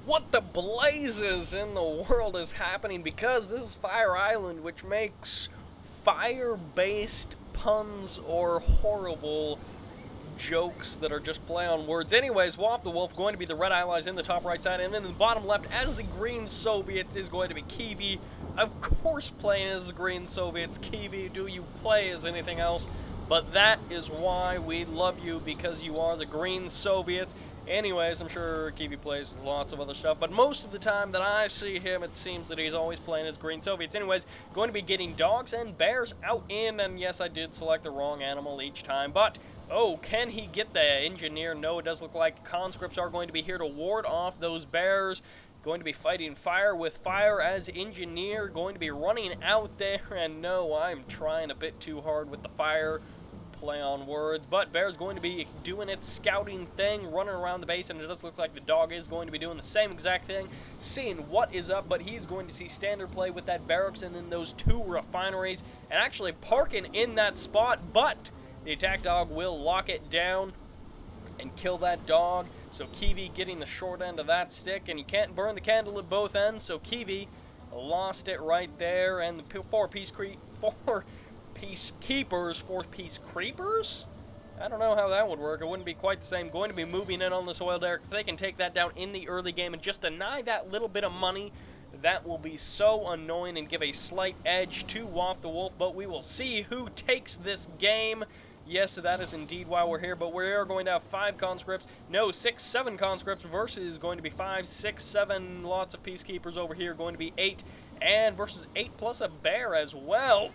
What the blazes in the world is happening? Because this is Fire Island, which makes fire-based puns or horrible jokes that are just play on words. Anyways, WalfTheWolf going to be the red allies in the top right side, and then in the bottom left, as the green Soviets, is going to be Kivi. Of course, playing as the green Soviets. Kivi, do you play as anything else? But that is why we love you, because you are the green Soviets. Anyways, I'm sure Kivi plays lots of other stuff, but most of the time that I see him, it seems that he's always playing as Green Soviets. Anyways, going to be getting dogs and bears out in, and yes, I did select the wrong animal each time, but, oh, can he get the engineer? No, it does look like conscripts are going to be here to ward off those bears. Going to be fighting fire with fire as engineer, going to be running out there, and no, I'm trying a bit too hard with the fire. Play on words, but Bear's going to be doing its scouting thing, running around the base, and it does look like the dog is going to be doing the same exact thing, seeing what is up, but he's going to see standard play with that barracks and then those two refineries, and actually parking in that spot, but the attack dog will lock it down and kill that dog. So Kivi getting the short end of that stick, and you can't burn the candle at both ends, so Kivi lost it right there, and the four peace creepers? I don't know how that would work. It wouldn't be quite the same. Going to be moving in on this oil derrick. If they can take that down in the early game and just deny that little bit of money, that will be so annoying and give a slight edge to WalfTheWolf, but we will see who takes this game. Yes, that is indeed why we're here, but we are going to have 5 conscripts. No, 6, 7 conscripts versus going to be 5, 6, 7, lots of peacekeepers over here, going to be 8. And versus 8 plus a bear as well.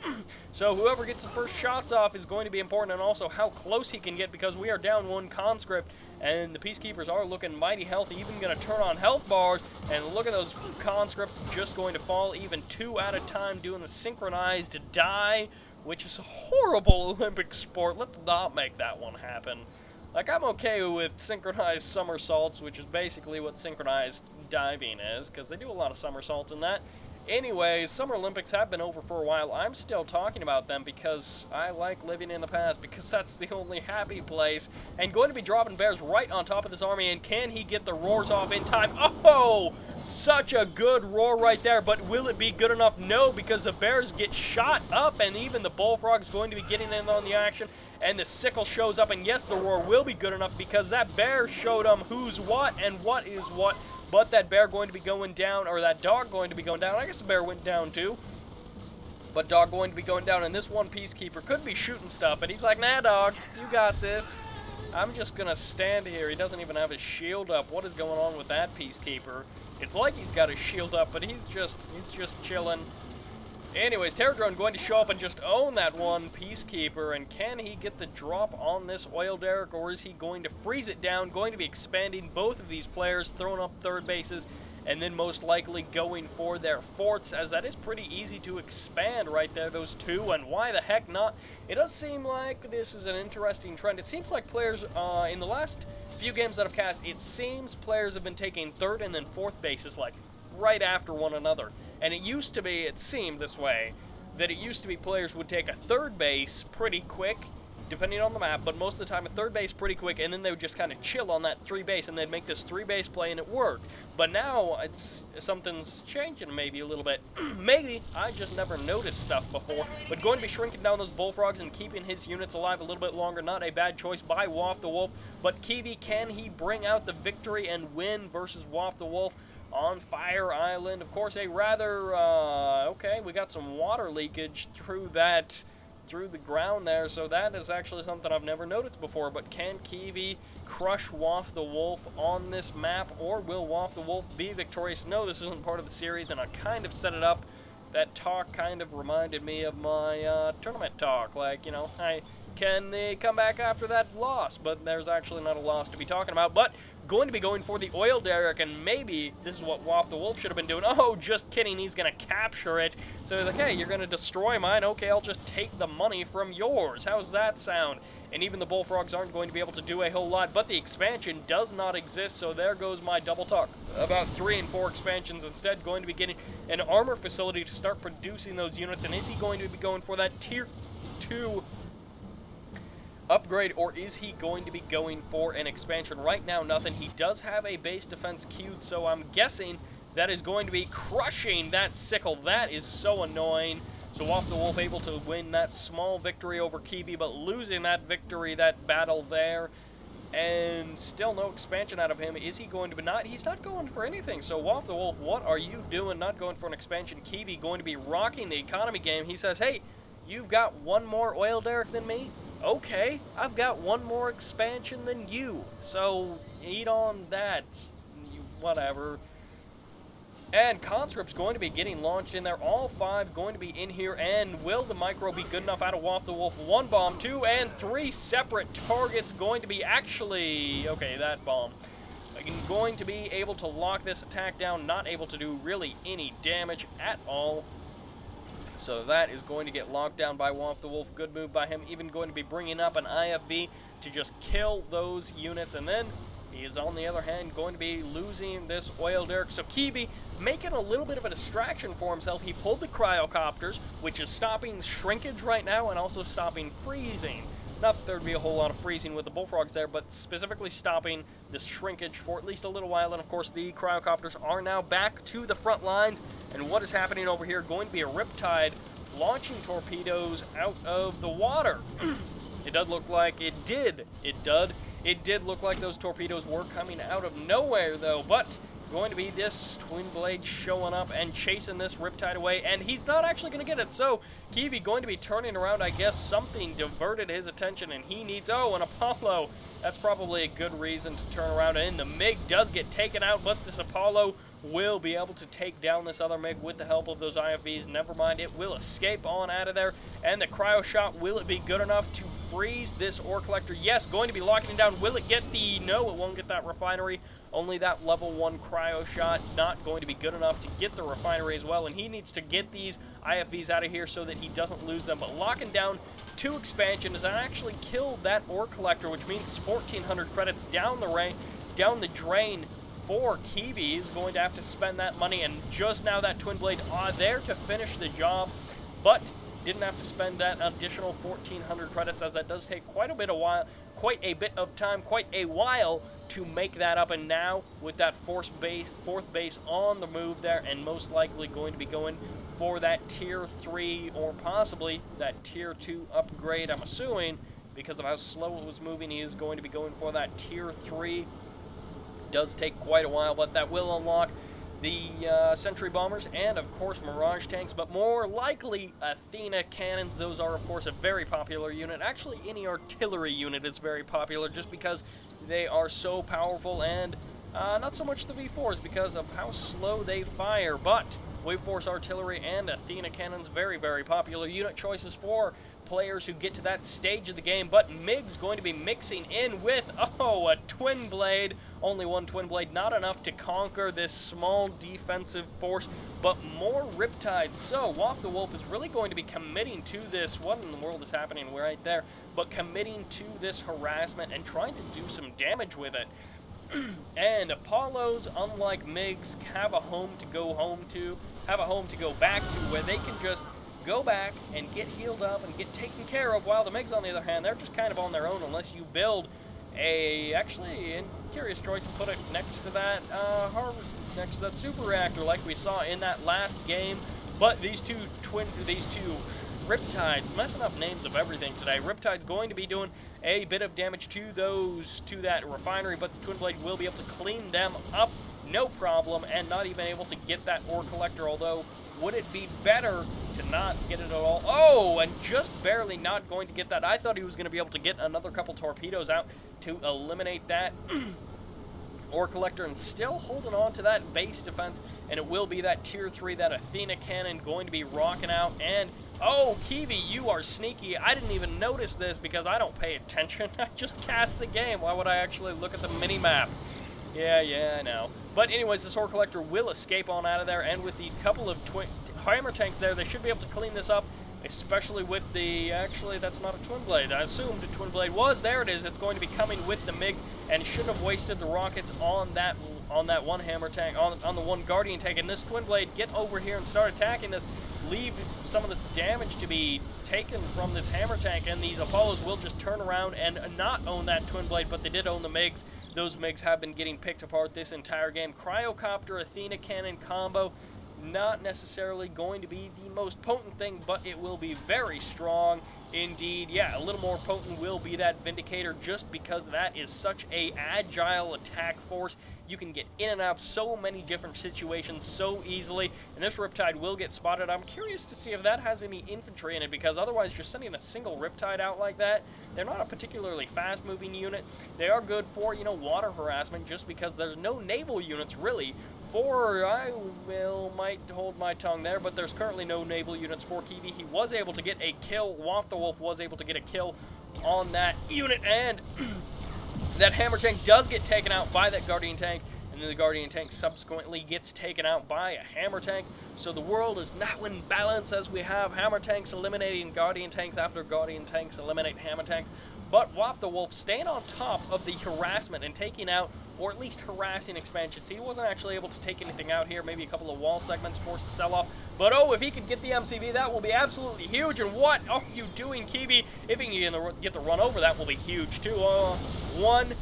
So whoever gets the first shots off is going to be important, and also how close he can get, because we are down 1 conscript, and the peacekeepers are looking mighty healthy, even going to turn on health bars, and look at those conscripts just going to fall, even 2 at a time, doing the synchronized die, which is a horrible Olympic sport. Let's not make that one happen. Like, I'm okay with synchronized somersaults, which is basically what synchronized diving is, because they do a lot of somersaults in that. Anyways, Summer Olympics have been over for a while. I'm still talking about them because I like living in the past, because that's the only happy place. And going to be dropping bears right on top of this army, and can he get the roars off in time? Oh, such a good roar right there, but will it be good enough? No, because the bears get shot up, and even the bullfrog is going to be getting in on the action, and the sickle shows up, and yes, the roar will be good enough, because that bear showed them who's what and what is what. But that bear going to be going down, or that dog going to be going down. I guess the bear went down too. But dog going to be going down, and this one peacekeeper could be shooting stuff, but he's like, nah, dog, you got this. I'm just going to stand here. He doesn't even have his shield up. What is going on with that peacekeeper? It's like he's got his shield up, but he's just chilling. Anyways, Terror Drone going to show up and just own that one peacekeeper, and can he get the drop on this oil derrick, or is he going to freeze it down? Going to be expanding both of these players, throwing up third bases, and then most likely going for their forts, as that is pretty easy to expand right there, those two, and why the heck not? It does seem like this is an interesting trend. It seems like players, in the last few games that I've cast, it seems players have been taking third and then fourth bases, like, right after one another. And it used to be, it seemed this way, that it used to be players would take a third base pretty quick, depending on the map, but most of the time a third base pretty quick, and then they would just kind of chill on that 3 base, and they'd make this 3 base play, and it worked. But now, something's changing maybe a little bit. Maybe, I just never noticed stuff before, but going to be shrinking down those bullfrogs and keeping his units alive a little bit longer, not a bad choice by WalfTheWolf, but Kivi, can he bring out the victory and win versus WalfTheWolf on Fire Island? Of course, a rather, okay, we got some water leakage through the ground there, so that is actually something I've never noticed before, but can Kivi crush WalfTheWolf on this map, or will WalfTheWolf be victorious? No, this isn't part of the series, and I kind of set it up. That talk kind of reminded me of my tournament talk, like, you know, can they come back after that loss? But there's actually not a loss to be talking about, but going to be going for the oil derrick, and maybe this is what WalfTheWolf should have been doing. Oh, just kidding, he's going to capture it. So he's like, hey, you're going to destroy mine? Okay, I'll just take the money from yours. How's that sound? And even the bullfrogs aren't going to be able to do a whole lot, but the expansion does not exist, so there goes my double talk about 3 and 4 expansions. Instead, going to be getting an armor facility to start producing those units, and is he going to be going for that tier 2 upgrade, or is he going to be going for an expansion? Right now, nothing. He does have a base defense queued, so I'm guessing that is going to be crushing that sickle. That is so annoying. So WalfTheWolf able to win that small victory over Kivi, but losing that victory, that battle there. And still no expansion out of him. Is he going to be not? He's not going for anything. So WalfTheWolf, what are you doing? Not going for an expansion. Kivi going to be rocking the economy game. He says, hey, you've got one more oil derrick than me? Okay, I've got one more expansion than you. So eat on that. Whatever. And conscript's going to be getting launched in there. All 5 going to be in here. And will the micro be good enough out of WalfTheWolf? 1 bomb, 2, and 3 separate targets going to be actually... Okay, that bomb. Going to be able to lock this attack down. Not able to do really any damage at all. So that is going to get locked down by WalfTheWolf. Good move by him. Even going to be bringing up an IFV to just kill those units. And then... he is, on the other hand, going to be losing this oil derrick. So Kivi making a little bit of a distraction for himself. He pulled the cryocopters, which is stopping shrinkage right now and also stopping freezing. Not that there would be a whole lot of freezing with the bullfrogs there, but specifically stopping the shrinkage for at least a little while. And of course, the cryocopters are now back to the front lines. And what is happening over here? Going to be a Riptide launching torpedoes out of the water. It does look like it did. It did look like those torpedoes were coming out of nowhere, though, but going to be this Twin Blade showing up and chasing this Riptide away, and he's not actually going to get it, so Kivi going to be turning around. I guess something diverted his attention, and he needs, oh, an Apollo. That's probably a good reason to turn around, and the MiG does get taken out, but this Apollo will be able to take down this other MiG with the help of those IFVs. Never mind, it will escape on out of there. And the cryo shot, will it be good enough to freeze this ore collector? Yes, going to be locking it down. Will it get the... no, it won't get that refinery. Only that level 1 cryo shot, not going to be good enough to get the refinery as well. And he needs to get these IFVs out of here so that he doesn't lose them. But locking down 2 expansions and actually killed that ore collector, which means 1,400 credits down the drain for Kivi. Is going to have to spend that money, and just now that Twin Blade are there to finish the job, but didn't have to spend that additional 1,400 credits, as that does take quite a bit of time, quite a while to make that up. And now with that fourth base on the move there, and most likely going to be going for that tier 3 or possibly that tier 2 upgrade, I'm assuming, because of how slow it was moving. He is going to be going for that tier 3. Does take quite a while, but that will unlock the sentry bombers and of course Mirage tanks, but more likely Athena cannons. Those are of course a very popular unit. Actually, any artillery unit is very popular just because they are so powerful, and not so much the V4s because of how slow they fire, but Wave Force artillery and Athena cannons, very, very popular unit choices for players who get to that stage of the game. But MiG's going to be mixing in with, oh, a Twin Blade. Only 1 Twin Blade, not enough to conquer this small defensive force, but more Riptides. So WalfTheWolf is really going to be committing to this. What in the world is happening right there? But committing to this harassment and trying to do some damage with it. And Apollos, unlike MiGs, have a home to go back to, where they can just go back and get healed up and get taken care of, while the MiGs, on the other hand, they're just kind of on their own unless you build a, actually, in curious choice to put it next to that super reactor like we saw in that last game. But these two Riptides, messing up names of everything today. Riptide's going to be doing a bit of damage to that refinery, but the Twin Blade will be able to clean them up, no problem, and not even able to get that ore collector, although would it be better to not get it at all? Oh, and just barely not going to get that. I thought he was going to be able to get another couple torpedoes out to eliminate that ore collector, and still holding on to that base defense, and it will be that tier 3, that Athena cannon going to be rocking out. And oh, Kivi, you are sneaky. I didn't even notice this because I don't pay attention. I just cast the game. Why would I actually look at the mini-map? Yeah, I know. But anyways, this ore collector will escape on out of there, and with the couple of hammer tanks there, they should be able to clean this up, especially with the, actually, that's not a Twin Blade. I assumed a Twin Blade was. There it is. It's going to be coming with the MiGs, and shouldn't have wasted the rockets on that one hammer tank, on the one Guardian tank. And this Twin Blade, get over here and start attacking this. leave some of this damage to be taken from this hammer tank, and these Apollos will just turn around and not own that twin blade, but they did own the MiGs. Those MiGs have been getting picked apart this entire game. Cryocopter, Athena cannon combo, not necessarily going to be the most potent thing, but it will be very strong indeed. Yeah, a little more potent will be that Vindicator, just because that is such a agile attack force. You can get in and out of so many different situations so easily, and this Riptide will get spotted. I'm curious to see if that has any infantry in it, because otherwise you're sending a single Riptide out like that. They're not a particularly fast-moving unit. They are good for, you know, water harassment, just because there's no naval units really for, might hold my tongue there, but there's currently no naval units for Kivi. He was able to get a kill. WalfTheWolf was able to get a kill on that unit, and that hammer tank does get taken out by that Guardian tank, and then the Guardian tank subsequently gets taken out by a hammer tank. So the world is now in balance, as we have hammer tanks eliminating Guardian tanks after Guardian tanks eliminate hammer tanks. But WalfTheWolf staying on top of the harassment and taking out, or at least harassing expansions. He wasn't actually able to take anything out here, maybe a couple of wall segments forced to sell off. But oh, if he could get the MCV, that will be absolutely huge. And what are you doing, Kivi? If he can get the run over, that will be huge too. One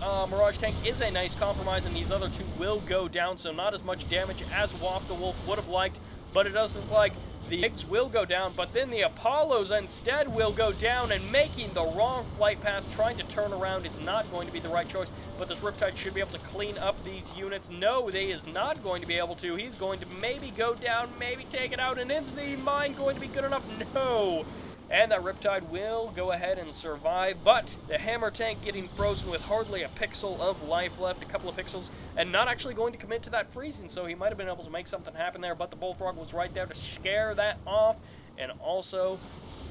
Mirage tank is a nice compromise, and these other two will go down, so not as much damage as WalfTheWolf would have liked, but it does look like the MiGs will go down, but then the Apollos instead will go down, and making the wrong flight path, trying to turn around is not going to be the right choice, but this Riptide should be able to clean up these units. No, they is not going to be able to. He's going to maybe go down, maybe take it out, and is the mine going to be good enough? No. And that Riptide will go ahead and survive, but the hammer tank getting frozen with hardly a pixel of life left, a couple of pixels, and not actually going to commit to that freezing, so he might have been able to make something happen there, but the Bullfrog was right there to scare that off, and also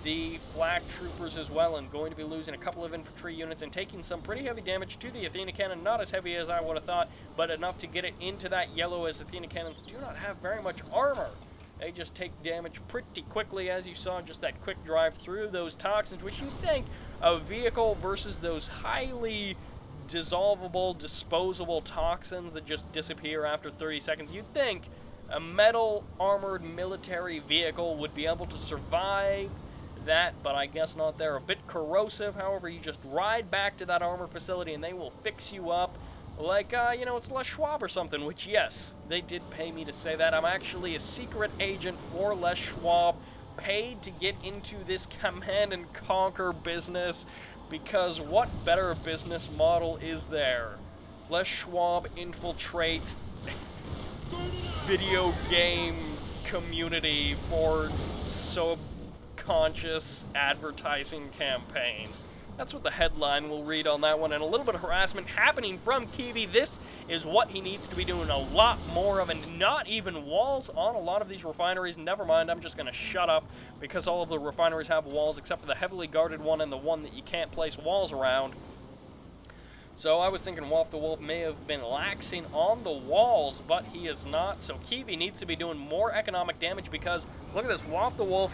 the flak troopers as well, and going to be losing a couple of infantry units and taking some pretty heavy damage to the Athena cannon. Not as heavy as I would have thought, but enough to get it into that yellow, as Athena cannons do not have very much armor. They just take damage pretty quickly, as you saw, just that quick drive through those toxins, which you think a vehicle versus those highly dissolvable, disposable toxins that just disappear after 30 seconds, you'd think a metal armored military vehicle would be able to survive that, but I guess not. They're a bit corrosive. However, you just ride back to that armor facility and they will fix you up. Like, you know, it's Les Schwab or something, which, yes, they did pay me to say that. I'm actually a secret agent for Les Schwab, paid to get into this command and conquer business, because what better business model is there? Les Schwab infiltrates video game community for subconscious advertising campaign. That's what the headline will read on that one, and a little bit of harassment happening from Kivi. This is what he needs to be doing a lot more of, and not even walls on a lot of these refineries. Never mind, I'm just going to shut up, because all of the refineries have walls, except for the heavily guarded one and the one that you can't place walls around. So I was thinking WalfTheWolf may have been laxing on the walls, but he is not. So Kivi needs to be doing more economic damage, because look at this, WalfTheWolf,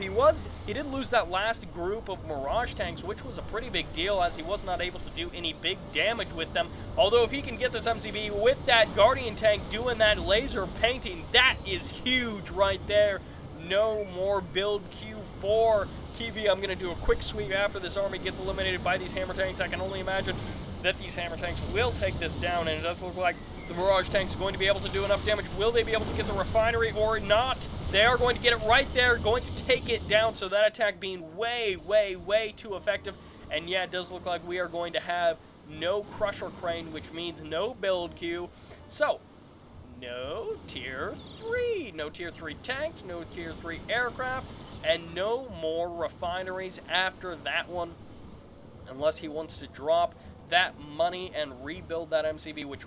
he did lose that last group of Mirage tanks, which was a pretty big deal, as he was not able to do any big damage with them. Although if he can get this MCV with that Guardian tank doing that laser painting, that is huge right there. No more build Q4. Kivi, I'm going to do a quick sweep after this army gets eliminated by these hammer tanks. I can only imagine that these hammer tanks will take this down, and it does look like the Mirage tanks are going to be able to do enough damage. Will they be able to get the refinery or not? They are going to get it right there, going to take it down, so that attack being way, way, way too effective. And yeah, it does look like we are going to have no Crusher Crane, which means no build queue. So, no Tier 3. No Tier 3 tanks, no Tier 3 aircraft, and no more refineries after that one, unless he wants to drop that money and rebuild that MCV, which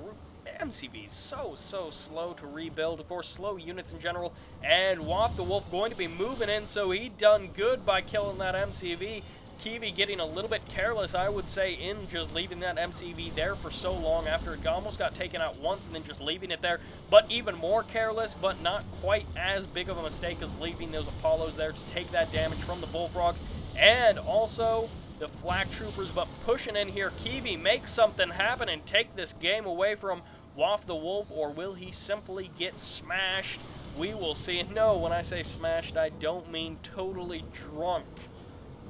MCV is so slow to rebuild. Of course, slow units in general, and WalfTheWolf going to be moving in, so he done good by killing that MCV. Kivi getting a little bit careless, I would say, in just leaving that MCV there for so long after it almost got taken out once and then just leaving it there. But even more careless, but not quite as big of a mistake as leaving those Apollos there to take that damage from the Bullfrogs. And also the flak troopers, but pushing in here. Kivi, make something happen and take this game away from WalfTheWolf, or will he simply get smashed we will see. And no, when I say smashed, I don't mean totally drunk.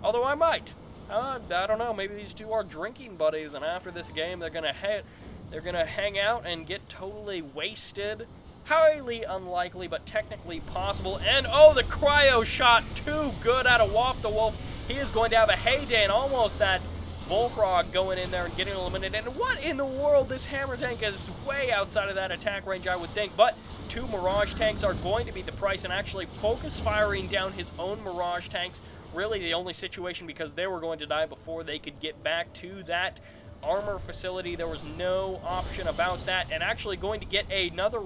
Although I might. I don't know, maybe these two are drinking buddies, and after this game they're gonna hang out and get totally wasted. Highly unlikely, but technically possible. And oh, the cryo shot, too good out of WalfTheWolf. He is going to have a heyday, and almost that Bullfrog going in there and getting eliminated. And what in the world? This hammer tank is way outside of that attack range, I would think. But 2 Mirage tanks are going to be the price, and actually focus firing down his own Mirage tanks. Really the only situation, because they were going to die before they could get back to that armor facility. There was no option about that, and actually going to get another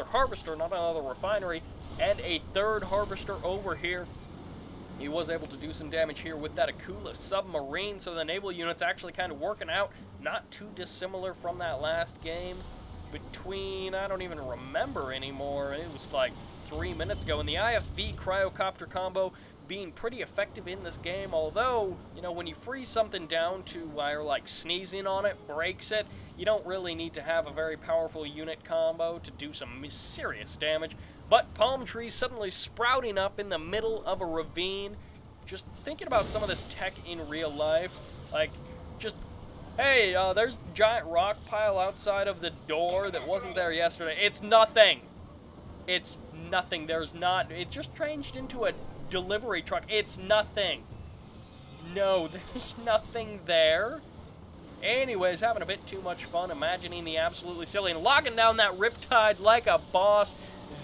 harvester, not another refinery, and a 3rd harvester over here. He was able to do some damage here with that Akula submarine, so the naval unit's actually kind of working out, not too dissimilar from that last game between, I don't even remember anymore, it was like 3 minutes ago, and the IFV cryocopter combo being pretty effective in this game, although, you know, when you freeze something down to where, like, sneezing on it breaks it, you don't really need to have a very powerful unit combo to do some serious damage. But palm trees suddenly sprouting up in the middle of a ravine. Just thinking about some of this tech in real life, like, just, hey, there's a giant rock pile outside of the door that wasn't there yesterday. It's nothing. It's nothing. There's not, it just changed into a delivery truck. It's nothing. No, there's nothing there. Anyways, having a bit too much fun, imagining the absolutely silly, and locking down that Riptide like a boss.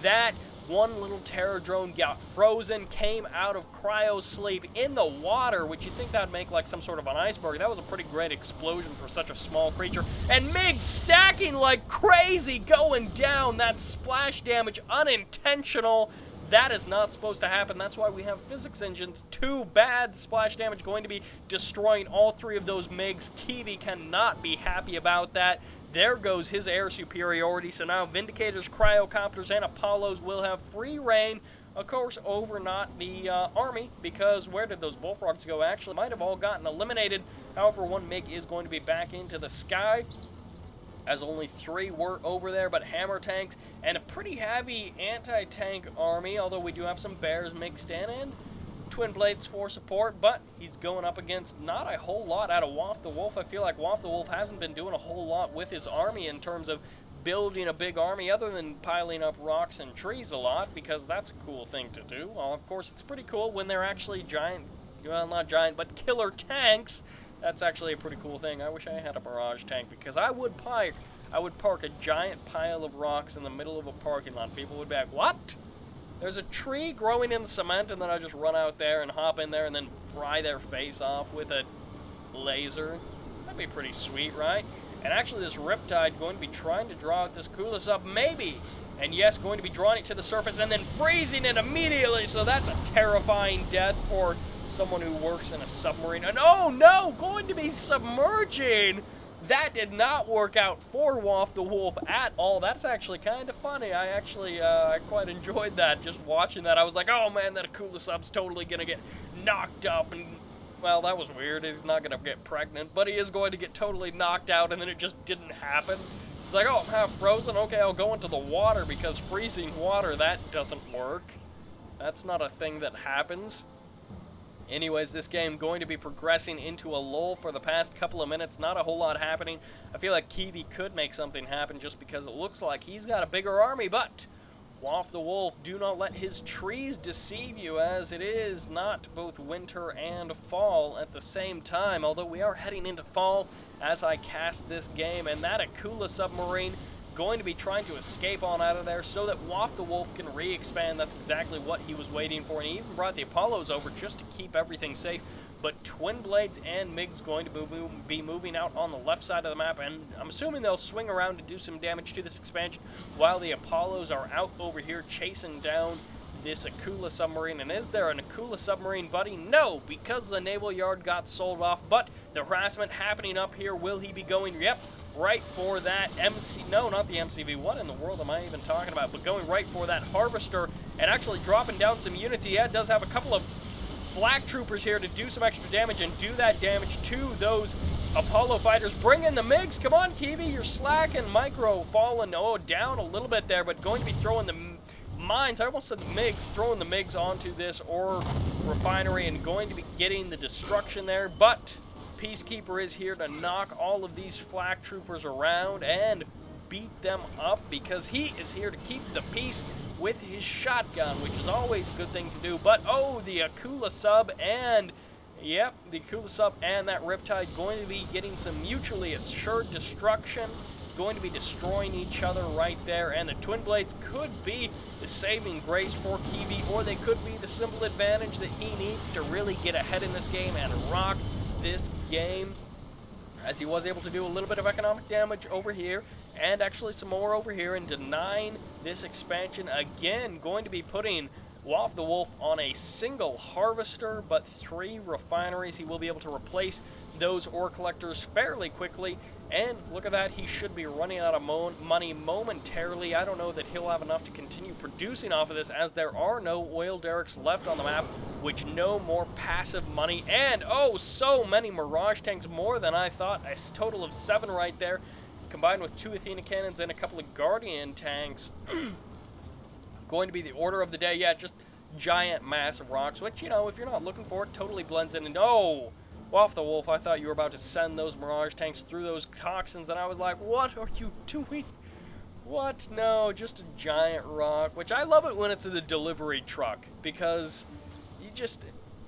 That one little terror drone got frozen, came out of cryo sleep in the water, which you'd think that'd make like some sort of an iceberg. That was a pretty great explosion for such a small creature. And Mig stacking like crazy, going down. That splash damage, unintentional. That is not supposed to happen. That's why we have physics engines. Too bad. Splash damage going to be destroying all 3 of those MiGs. Kivi cannot be happy about that. There goes his air superiority. So now Vindicators, Cryocopters, and Apollos will have free reign, of course, over not the army, because where did those Bullfrogs go? Actually, might have all gotten eliminated. However, 1 MiG is going to be back into the sky, as only 3 were over there, but hammer tanks and a pretty heavy anti-tank army, although we do have some bears mixed in, and twin blades for support, but he's going up against not a whole lot out of WalfTheWolf. I feel like WalfTheWolf hasn't been doing a whole lot with his army in terms of building a big army, other than piling up rocks and trees a lot, because that's a cool thing to do. Well, of course, it's pretty cool when they're actually giant, well, not giant, but killer tanks. That's actually a pretty cool thing. I wish I had a Mirage tank, because I would park a giant pile of rocks in the middle of a parking lot. People would be like, what? There's a tree growing in the cement, and then I just run out there and hop in there and then fry their face off with a laser. That'd be pretty sweet, right? And actually this Riptide going to be trying to draw out this Kula sub, maybe. And yes, going to be drawing it to the surface and then freezing it immediately. So that's a terrifying death for someone who works in a submarine. And oh no, going to be submerging. That did not work out for WalfTheWolf at all. That's actually kind of funny. I actually I quite enjoyed that, just watching that. I was like, oh man, that Akula sub's totally going to get knocked up. And, well, that was weird. He's not going to get pregnant, but he is going to get totally knocked out, and then it just didn't happen. It's like, oh, I'm half frozen. Okay, I'll go into the water, because freezing water, that doesn't work. That's not a thing that happens. Anyways, this game going to be progressing into a lull for the past couple of minutes. Not a whole lot happening. I feel like Kivi could make something happen just because it looks like he's got a bigger army, but WalfTheWolf, do not let his trees deceive you, as it is not both winter and fall at the same time, although we are heading into fall as I cast this game, and that Akula submarine going to be trying to escape on out of there so that WalfTheWolf can re-expand. That's exactly what he was waiting for, and he even brought the Apollos over just to keep everything safe. But Twin Blades and MiG's going to be moving out on the left side of the map, and I'm assuming they'll swing around to do some damage to this expansion while the Apollos are out over here chasing down this Akula submarine. And is there an Akula submarine, buddy? No, because the naval yard got sold off, but the harassment happening up here. Will he be going? Yep. Right for that no, not the MCV. What in the world am I even talking about? But going right for that harvester and actually dropping down some units. He does have a couple of flak troopers here to do some extra damage and do that damage to those Apollo fighters. Bring in the MiGs. Come on, Kivi. You're slacking. Micro falling down a little bit there, but going to be throwing the mines, I almost said the MiGs, throwing the MiGs onto this ore refinery and going to be getting the destruction there, but Peacekeeper is here to knock all of these flak troopers around and beat them up, because he is here to keep the peace with his shotgun, which is always a good thing to do. But oh, the Akula sub and yep, the Akula sub and that Riptide going to be getting some mutually assured destruction, going to be destroying each other right there, and the Twin Blades could be the saving grace for Kivi, or they could be the simple advantage that he needs to really get ahead in this game and rock this game, as he was able to do a little bit of economic damage over here and actually some more over here, and denying this expansion again, going to be putting WalfTheWolf on a single harvester, but 3 refineries. He will be able to replace those ore collectors fairly quickly, and look at that, he should be running out of money momentarily. I don't know that he'll have enough to continue producing off of this, as there are no oil derricks left on the map, which no more passive money, and oh, so many Mirage tanks, more than I thought, a total of 7 right there, combined with 2 Athena cannons and a couple of Guardian tanks. Going to be the order of the day. Yeah, just giant massive rocks, which, you know, if you're not looking for it, totally blends in. And oh, WalfTheWolf, I thought you were about to send those Mirage tanks through those toxins, and I was like, what are you doing? What? No, just a giant rock, which I love it when it's a delivery truck, because you just,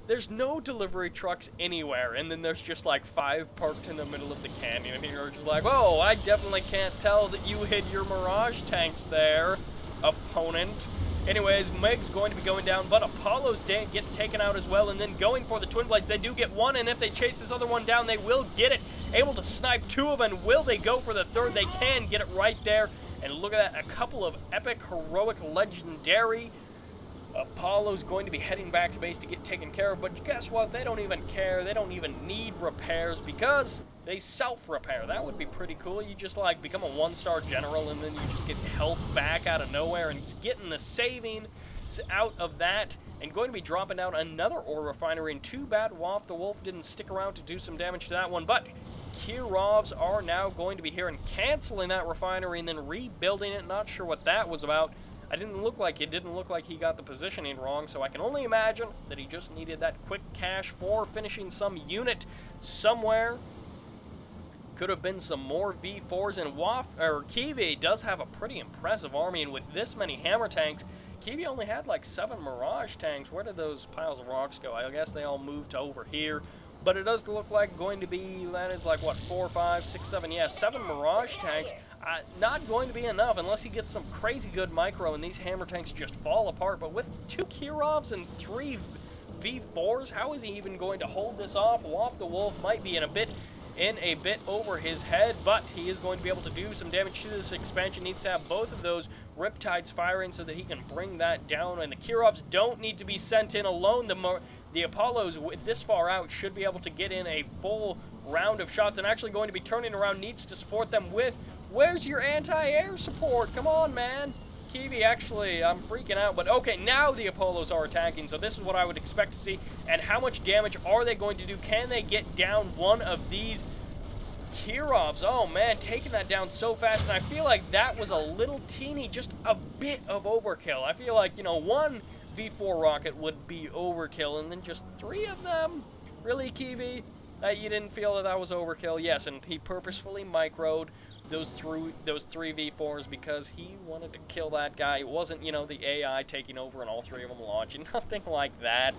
there's no delivery trucks anywhere, and then there's just like 5 parked in the middle of the canyon, and you're just like, oh, I definitely can't tell that you hid your Mirage tanks there, opponent. Anyways, Meg's going to be going down, but Apollo's get taken out as well, and then going for the Twin Blades. They do get one, and if they chase this other one down, they will get it. Able to snipe 2 of them. Will they go for the 3rd? They can get it right there. And look at that, a couple of epic, heroic, legendary. Apollo's going to be heading back to base to get taken care of, but guess what? They don't even care. They don't even need repairs, because they self-repair. That would be pretty cool. You just like become a 1-star general, and then you just get health back out of nowhere, and just getting the saving out of that, and going to be dropping down another ore refinery. And too bad WalfTheWolf didn't stick around to do some damage to that one, but Kirovs are now going to be here and canceling that refinery and then rebuilding it. Not sure what that was about. It didn't look like he got the positioning wrong, so I can only imagine that he just needed that quick cash for finishing some unit somewhere. Could have been some more V4s, and Kivi does have a pretty impressive army, and with this many hammer tanks, Kivi only had like 7 Mirage tanks. Where did those piles of rocks go? I guess they all moved to over here. But it does look like going to be, that is like, what, 4, 5, 6, 7, yeah, 7 Mirage tanks. Not going to be enough unless he gets some crazy good micro and these hammer tanks just fall apart. But with 2 Kirovs and 3 V4s, how is he even going to hold this off? WalfTheWolf might be in a bit over his head, but he is going to be able to do some damage to this expansion. Needs to have both of those Riptides firing so that he can bring that down, and the Kirovs don't need to be sent in alone. The Apollos this far out should be able to get in a full round of shots, and actually going to be turning around, needs to support them with, where's your anti-air support? Come on, man. Kivi, actually, I'm freaking out, but okay, now the Apollos are attacking, so this is what I would expect to see. And how much damage are they going to do? Can they get down one of these Kirovs? Oh man, taking that down so fast, and I feel like that was a little teeny, just a bit of overkill. I feel like, you know, 1 V4 rocket would be overkill, and then just 3 of them? Really, Kivi? You didn't feel that that was overkill? Yes, and he purposefully microed those 3 V4s because he wanted to kill that guy. It wasn't, you know, the AI taking over and all 3 of them launching. Nothing like that.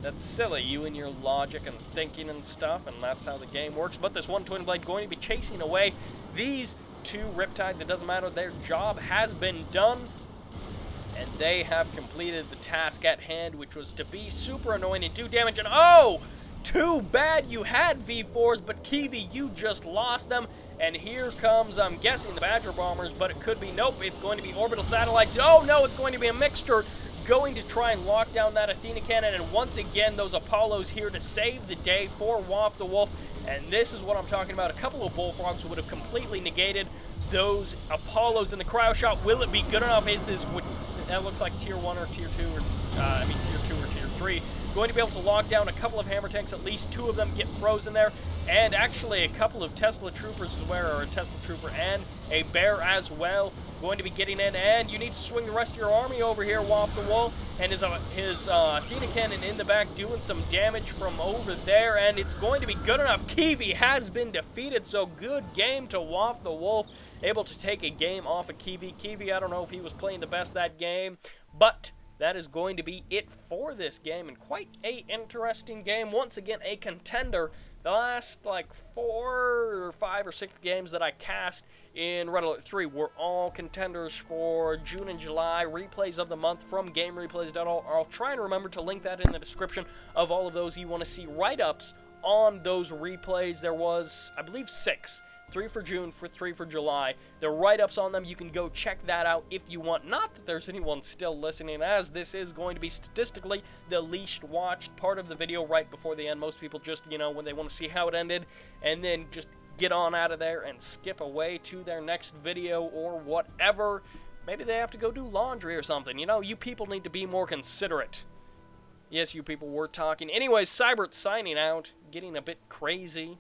That's silly, you and your logic and thinking and stuff, and that's how the game works. But this one Twin Blade going to be chasing away these 2 Riptides. It doesn't matter, their job has been done, and they have completed the task at hand, which was to be super annoying and do damage. And oh, too bad you had V4s, but Kivi, you just lost them. And here comes, I'm guessing, the Badger Bombers, but it could be, nope, it's going to be orbital satellites. Oh no, it's going to be a mixture, going to try and lock down that Athena cannon, and once again, those Apollos here to save the day for WalfTheWolf. And this is what I'm talking about. A couple of Bullfrogs would have completely negated those Apollos in the cryo shot. Will it be good enough? That looks like tier 1 or tier 2, or tier 2 or tier 3. Going to be able to lock down a couple of hammer tanks, at least 2 of them get frozen there, and actually a couple of Tesla troopers as well, or a Tesla trooper and a bear as well. going to be getting in, and you need to swing the rest of your army over here, WalfTheWolf, and his Athena Cannon in the back doing some damage from over there, and it's going to be good enough. Kivi has been defeated, so good game to WalfTheWolf, able to take a game off of Kivi. Kivi, I don't know if he was playing the best that game, but that is going to be it for this game, and quite a interesting game. Once again, a contender. The last, like, 4 or 5 or 6 games that I cast in Red Alert 3 were all contenders for June and July replays of the month from GameReplays.all. I'll try and remember to link that in the description of all of those. You want to see write-ups on those replays. There was, I believe, 6. 3 for June, 3 for July. The write-ups on them, you can go check that out if you want. Not that there's anyone still listening, as this is going to be statistically the least watched part of the video right before the end. Most people just, you know, when they want to see how it ended, and then just get on out of there and skip away to their next video or whatever. Maybe they have to go do laundry or something. You know, you people need to be more considerate. Yes, you people were talking. Anyways, Sybert signing out, getting a bit crazy.